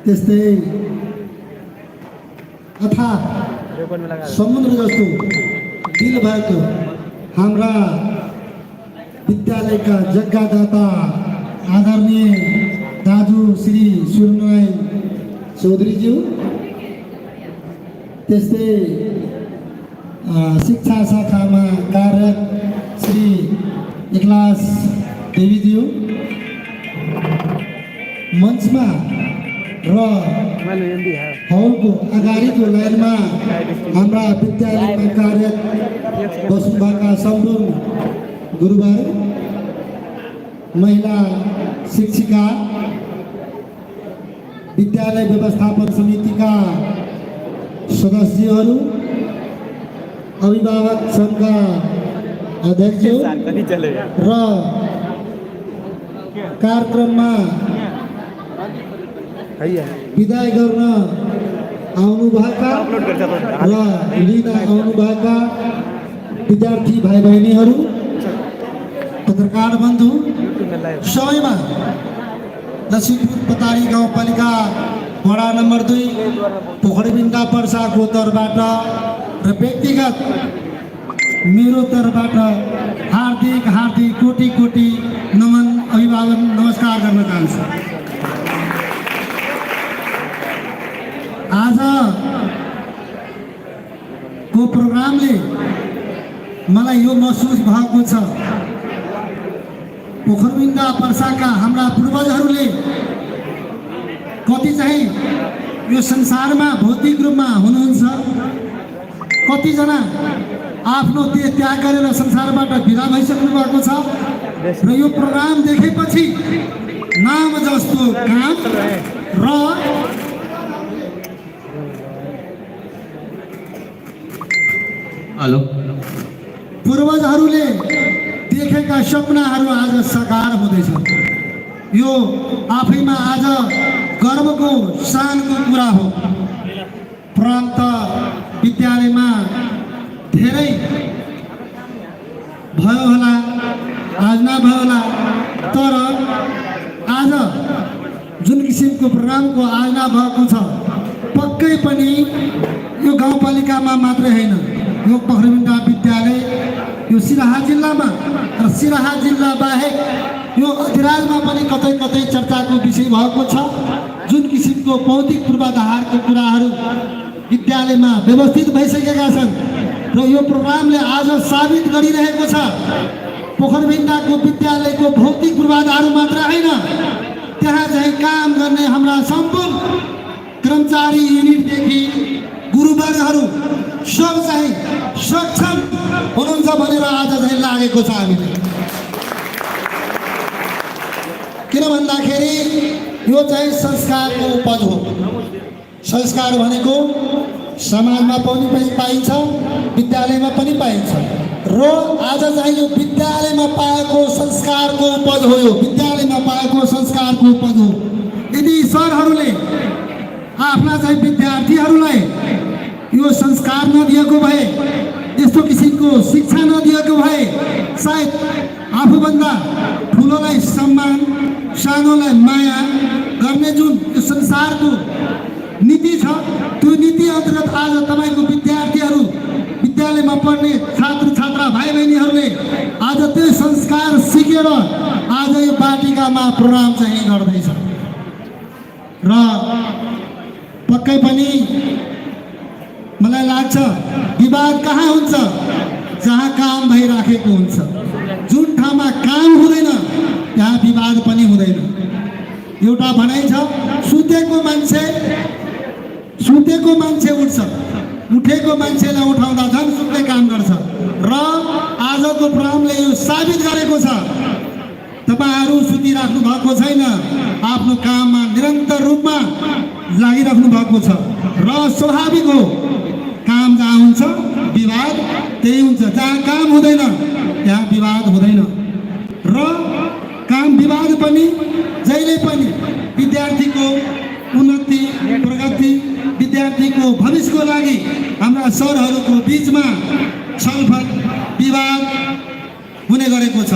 त्यस्तै अथाह समुद्र जस्तो दिल भएको हाम्रा विद्यालयका जग्गादाता आदरणीय दाजु श्री सूर्यनारायण चौधरीज्यू, त्यस्तै शिक्षा शाखामा कार्यरत श्री इक्लास देवीज्यू, मञ्चमा र हलको अगाडिको लाइनमा हाम्रा विद्यालयमा कार्यरत बस्नुभएका सम्पूर्ण गुरुबार, महिला शिक्षिका, विद्यालय व्यवस्थापन समितिका सदस्यहरू, अभिभावक सङ्घका अध्यक्ष र कार्यक्रममा विदाय गर्न आउनुभएका र लिन आउनुभएका विद्यार्थी भाइ बहिनीहरू, पत्रकार बन्धु सबैमा लक्ष्मीपुर पतारी गाउँपालिका वडा नम्बर 2 पोखरीबिन्दा पर्साको तर्फबाट र व्यक्तिगत मेरो तर्फबाट हार्दिक हार्दिक कोटि कोटि नमन अभिवादन नमस्कार गर्न चाहन्छु। आजको प्रोग्रामले मलाई यो महसुस भएको छ, पोखरबिन्दा पर्साका हाम्रा पूर्वजहरूले कति चाहिँ यो संसारमा भौतिक रूपमा हुनुहुन्छ, कतिजना आफ्नो देह त्याग गरेर संसारबाट विदा भइसक्नु भएको छ र यो प्रोग्राम देखेपछि नाम जस्तो काम र पूर्वजहरूले देखेका सपनाहरू आज साकार हुँदैछ। यो आफैमा आज गर्वको शानको कुरा हो। प्रान्त विद्यालयमा धेरै भयो होला, आज नभयो होला, तर आज जुन किसिमको प्रोग्रामको आयोजना भएको छ, पक्कै पनि यो गाउँपालिकामा मात्रै होइन, यो पोखरीबिन्दा विद्यालय यो सिराहा जिल्लामा र सिराहा जिल्ला बाहेक यो अधिराजमा पनि कतै कतै चर्चाको विषय भएको छ। जुन किसिमको भौतिक पूर्वाधारको कुराहरू विद्यालयमा व्यवस्थित भइसकेका छन् र यो प्रोग्रामले आज साबित गरिरहेको छ, पोखरबिन्दाको विद्यालयको भौतिक पूर्वाधार मात्र होइन, त्यहाँ चाहिँ काम गर्ने हाम्रा सम्पूर्ण कर्मचारी युनिटदेखि गुरुवर्गहरू सब चाहिँ सक्षम हुनुहुन्छ भनेर आज चाहिँ लागेको छ हामीले। किन भन्दाखेरि यो चाहिँ संस्कारको उपज हो। संस्कार भनेको समाजमा पनि पाइन्छ, विद्यालयमा पनि पाइन्छ र आज चाहिँ यो विद्यालयमा पाएको संस्कारको उपज हो। यो विद्यालयमा पाएको संस्कारको उपज हो। यदि सरहरूले आफ्ना चाहिँ विद्यार्थीहरूलाई यो संस्कार नदिएको भए, यस्तो किसिमको शिक्षा नदिएको भए, सायद आफूभन्दा ठुलोलाई सम्मान, सानोलाई माया गर्ने जुन यो संसारको नीति छ, त्यो नीति अन्तर्गत आज तपाईँको विद्यार्थीहरू, विद्यालयमा पढ्ने छात्र छात्रा भाइ बहिनीहरूले आज त्यो संस्कार सिकेर आज यो बाटिकामा प्रोग्राम चाहिँ गर्दैछ र पक्कै पनि मलाई लाग्छ विवाद कहाँ हुन्छ, जहाँ काम भइराखेको हुन्छ। जुन ठाउँमा काम हुँदैन त्यहाँ विवाद पनि हुँदैन। एउटा भनाइ छ, सुतेको मान्छे उठ्छ, उठेको मान्छेलाई उठाउँदा झन् सुत्ने काम गर्छ र आजको प्रोग्रामले यो साबित गरेको छ। तपाईहरू सुतिराख्नु भएको छैन, आफ्नो काममा निरन्तर रूपमा लागिराख्नु भएको छ र स्वाभाविक हो, काम जहाँ हुन्छ विवाद त्यही हुन्छ, जहाँ काम हुँदैन त्यहाँ विवाद हुँदैन र काम विवाद पनि जहिले पनि विद्यार्थीको उन्नति प्रगति, विद्यार्थीको भविष्यको लागि हाम्रा सरहरूको बिचमा छलफल विवाद हुने गरेको छ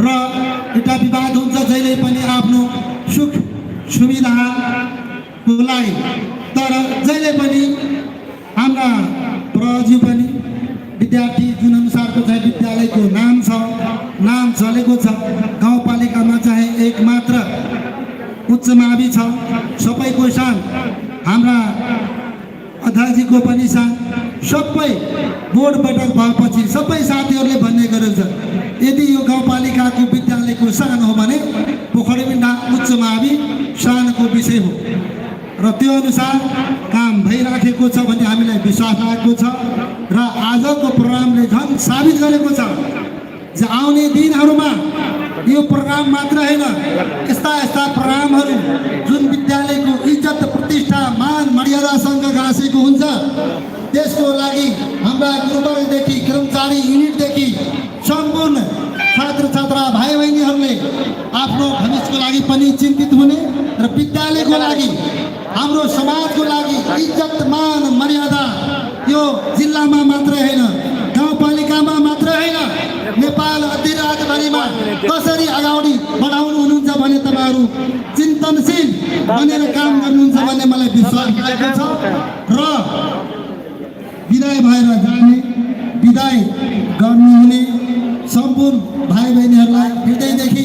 र एउटा विवाद हुन्छ जहिले पनि आफ्नो सुख सुविधाको लागि। तर जहिले पनि हाम्रा प्रज्यू पनि विद्यार्थी जुन अनुसारको चाहिँ विद्यालयको नाम चलेको छ, गाउँपालिकामा चाहिँ एक मात्र उच्च मावि छ, सबैको सान, हाम्रा अध्यक्षजीको पनि सान, सबै बोर्ड बैठक भएपछि सबै साथीहरूले भन्ने गरेको छ, यदि यो गाउँपालिकाको विद्यालयको सान हो भने पोखरीबिन्डा उच्च मावि सानको विषय हो र त्यो अनुसार काम भइराखेको छ भन्ने हामीलाई विश्वास लागेको छ। र आजको प्रोग्रामले झन् साबित गरेको छ जे आउने दिनहरूमा यो प्रोग्राम मात्र होइन, यस्ता यस्ता प्रोग्रामहरू जुन विद्यालयको इज्जत प्रतिष्ठा मान मर्यादासँग गाँसेको हुन्छ, त्यसको लागि हाम्रा गुरुवर्गदेखि कर्मचारी युनिटदेखि सम्पूर्ण छात्र छात्रा भाइ बहिनीहरूले आफ्नो भविष्यको लागि पनि चिन्तित हुने र विद्यालयको लागि, हाम्रो समाजको लागि इज्जत मान मर्यादा यो जिल्लामा मात्रै होइन, गाउँपालिकामा मात्रै होइन, नेपाल अधिराज्यभरिमा कसरी अगाडि बढाउनु हुनुहुन्छ भने तपाईँहरू चिन्तनशील बनेर काम गर्नुहुन्छ भन्ने मलाई विश्वास लागेको छ। र विदाय भएर जाने, विदाय गर्नुहुने सम्पूर्ण भाइ बहिनीहरूलाई हृदयदेखि